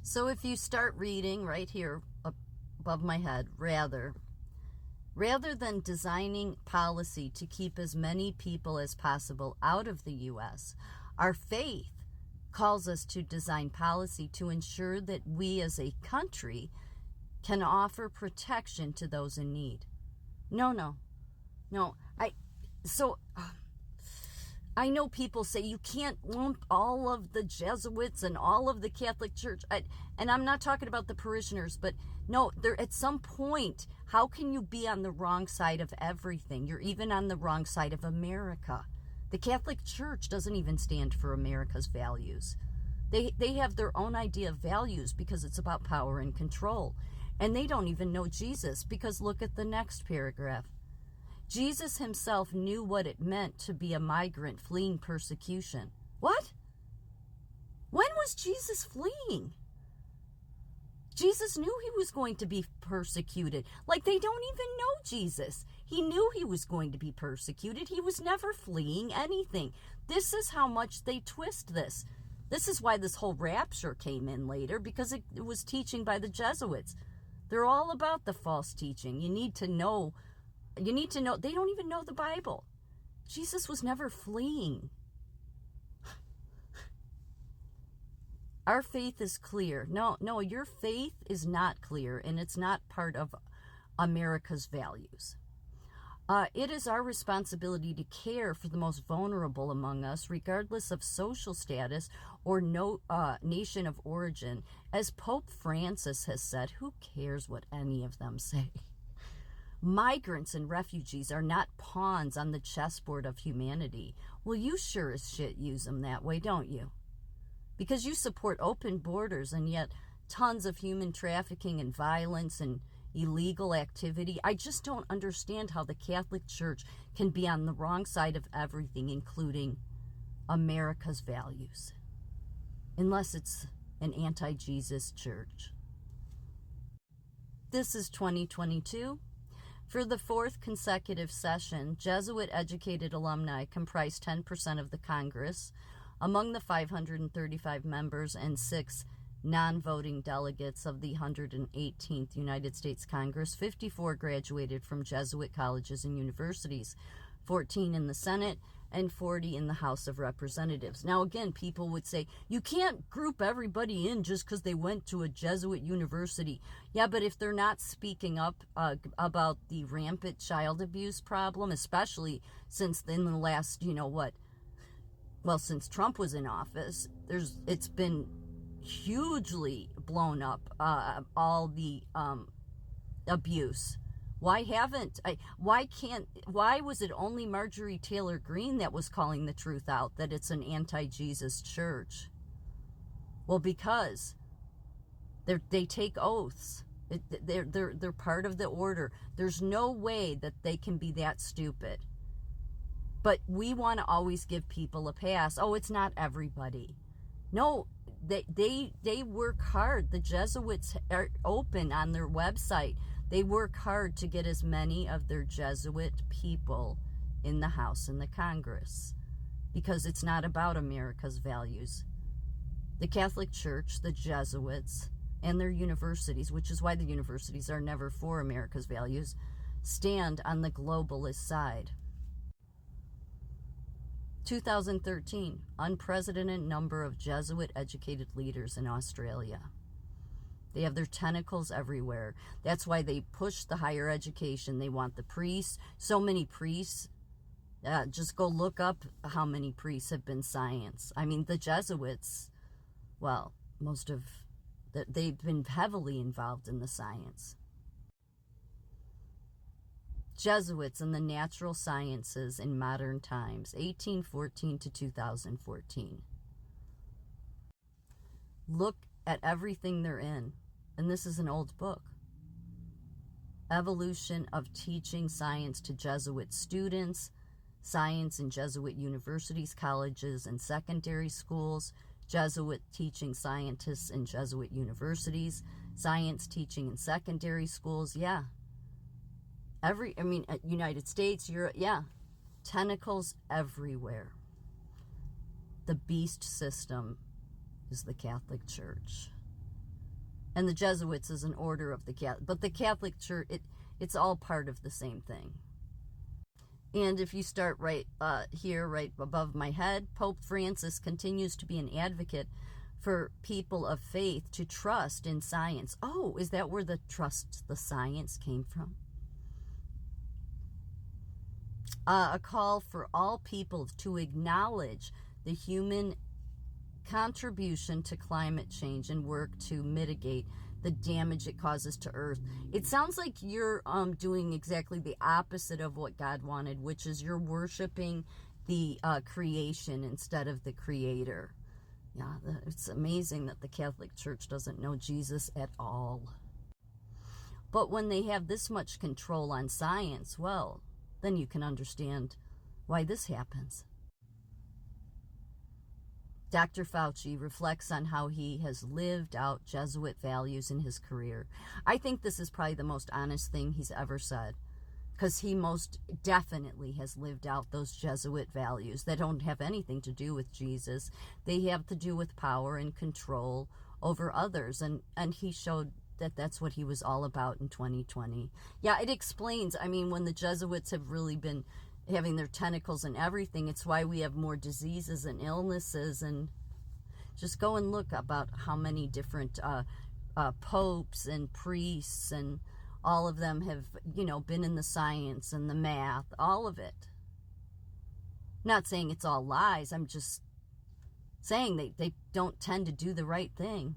So if you start reading right here above my head, rather than designing policy to keep as many people as possible out of the U.S., our faith calls us to design policy to ensure that we as a country can offer protection to those in need. No. I know people say you can't lump all of the Jesuits and all of the Catholic Church, and I'm not talking about the parishioners, but no, there at some point, how can you be on the wrong side of everything? You're even on the wrong side of America. The Catholic Church doesn't even stand for America's values. They have their own idea of values because it's about power and control. And they don't even know Jesus because look at the next paragraph. Jesus himself knew what it meant to be a migrant fleeing persecution. What? When was Jesus fleeing? Jesus knew he was going to be persecuted. Like, they don't even know Jesus. He knew he was going to be persecuted. He was never fleeing anything. This is how much they twist this. This is why this whole rapture came in later, because it was teaching by the Jesuits. They're all about the false teaching. You need to know. They don't even know the Bible. Jesus was never fleeing. Our faith is clear. No, your faith is not clear, and it's not part of America's values. It is our responsibility to care for the most vulnerable among us, regardless of social status or nation of origin. As Pope Francis has said, who cares what any of them say? Migrants and refugees are not pawns on the chessboard of humanity. Well, you sure as shit use them that way, don't you? Because you support open borders and yet tons of human trafficking and violence and illegal activity. I just don't understand how the Catholic Church can be on the wrong side of everything, including America's values, unless it's an anti-Jesus church. This is 2022. For the fourth consecutive session, Jesuit-educated alumni comprised 10% of the Congress. Among the 535 members and 6 non-voting delegates of the 118th United States Congress, 54 graduated from Jesuit colleges and universities, 14 in the Senate, and 40 in the House of Representatives. Now, again, people would say, you can't group everybody in just because they went to a Jesuit university. Yeah, but if they're not speaking up about the rampant child abuse problem, especially since in the last, since Trump was in office, it's been hugely blown up, all the abuse. Why was it only Marjorie Taylor Greene that was calling the truth out, that it's an anti-Jesus church? Well, because they take oaths. They're part of the order. There's no way that they can be that stupid. But we want to always give people a pass. Oh, it's not everybody. No, they work hard. The Jesuits are open on their website. They work hard to get as many of their Jesuit people in the House and the Congress, because it's not about America's values. The Catholic Church, the Jesuits, and their universities, which is why the universities are never for America's values, stand on the globalist side. 2013, unprecedented number of Jesuit-educated leaders in Australia. They have their tentacles everywhere. That's why they push the higher education. They want the priests. So many priests. Just go look up how many priests have been science. I mean, the Jesuits, well, they've been heavily involved in the science. Jesuits in the natural sciences in modern times, 1814 to 2014. Look at everything they're in. And this is an old book. Evolution of teaching science to Jesuit students, science in Jesuit universities, colleges, and secondary schools, Jesuit teaching scientists in Jesuit universities, science teaching in secondary schools, yeah. United States, Europe, yeah. Tentacles everywhere. The beast system is the Catholic Church. And the Jesuits is an order of the Catholic, but the Catholic Church, it's all part of the same thing. And if you start right here, right above my head, Pope Francis continues to be an advocate for people of faith to trust in science. Oh, is that where the trust the science came from? A call for all people to acknowledge the human contribution to climate change and work to mitigate the damage it causes to Earth. It sounds like you're doing exactly the opposite of what God wanted, which is you're worshiping the creation instead of the Creator. Yeah, it's amazing that the Catholic Church doesn't know Jesus at all. But when they have this much control on science, well, then you can understand why this happens. Dr. Fauci reflects on how he has lived out Jesuit values in his career. I think this is probably the most honest thing he's ever said, because he most definitely has lived out those Jesuit values that don't have anything to do with Jesus. They have to do with power and control over others, and he showed that that's what he was all about in 2020. Yeah, it explains, I mean, when the Jesuits have really been having their tentacles in everything, it's why we have more diseases and illnesses. And just go and look about how many different popes and priests and all of them have, been in the science and the math, all of it. Not saying it's all lies, I'm just saying they don't tend to do the right thing.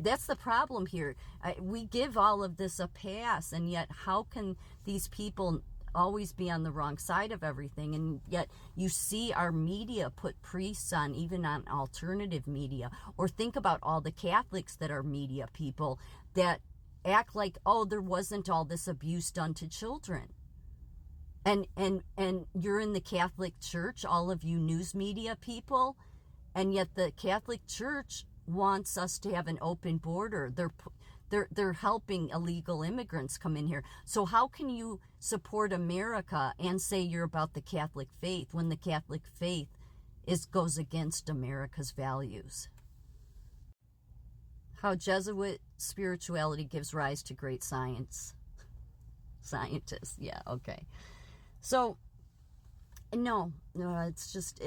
That's the problem here. We give all of this a pass, and yet how can these people always be on the wrong side of everything? And yet you see our media put priests on, even on alternative media. Or think about all the Catholics that are media people that act like, oh, there wasn't all this abuse done to children. And you're in the Catholic Church, all of you news media people, and yet the Catholic Church wants us to have an open border. They're helping illegal immigrants come in here. So how can you support America and say you're about the Catholic faith when the Catholic faith goes against America's values? How Jesuit spirituality gives rise to great science. Scientists, yeah, okay. So, no, it's just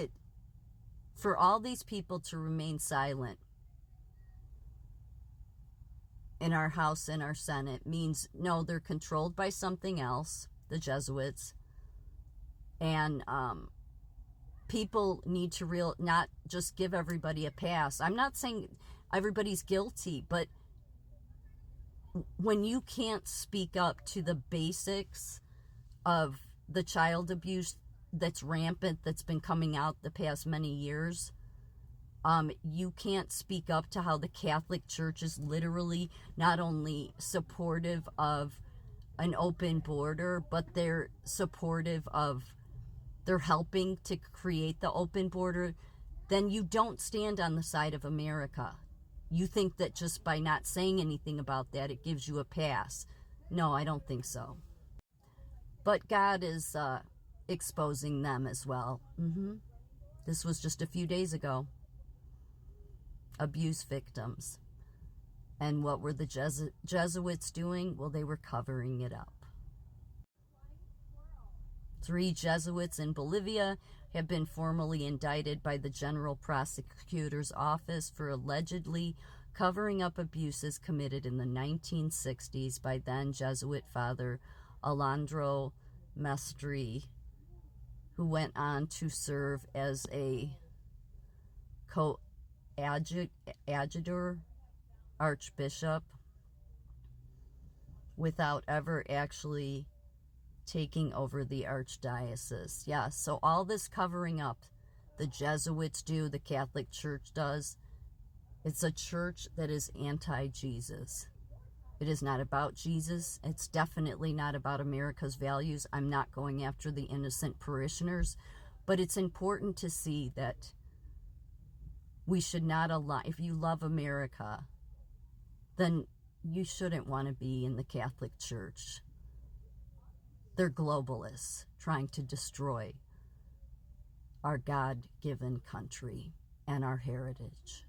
for all these people to remain silent in our House and our Senate means, no, they're controlled by something else, the Jesuits, and people need to not just give everybody a pass. I'm not saying everybody's guilty, but when you can't speak up to the basics of the child abuse that's rampant, that's been coming out the past many years, you can't speak up to how the Catholic Church is literally not only supportive of an open border, but they're helping to create the open border, then you don't stand on the side of America. You think that just by not saying anything about that, it gives you a pass. No, I don't think so. But God is exposing them as well. This was just a few days ago. Abuse victims. And what were the Jesuits doing? Well, they were covering it up. 3 Jesuits in Bolivia have been formally indicted by the General Prosecutor's Office for allegedly covering up abuses committed in the 1960s by then Jesuit Father Alejandro Mestre, who went on to serve as a coadjutor archbishop without ever actually taking over the archdiocese. Yeah, so all this covering up, the Jesuits do, the Catholic Church does. It's a church that is anti-Jesus. It is not about Jesus. It's definitely not about America's values. I'm not going after the innocent parishioners, but it's important to see that we should not allow, if you love America, then you shouldn't want to be in the Catholic Church. They're globalists trying to destroy our God-given country and our heritage.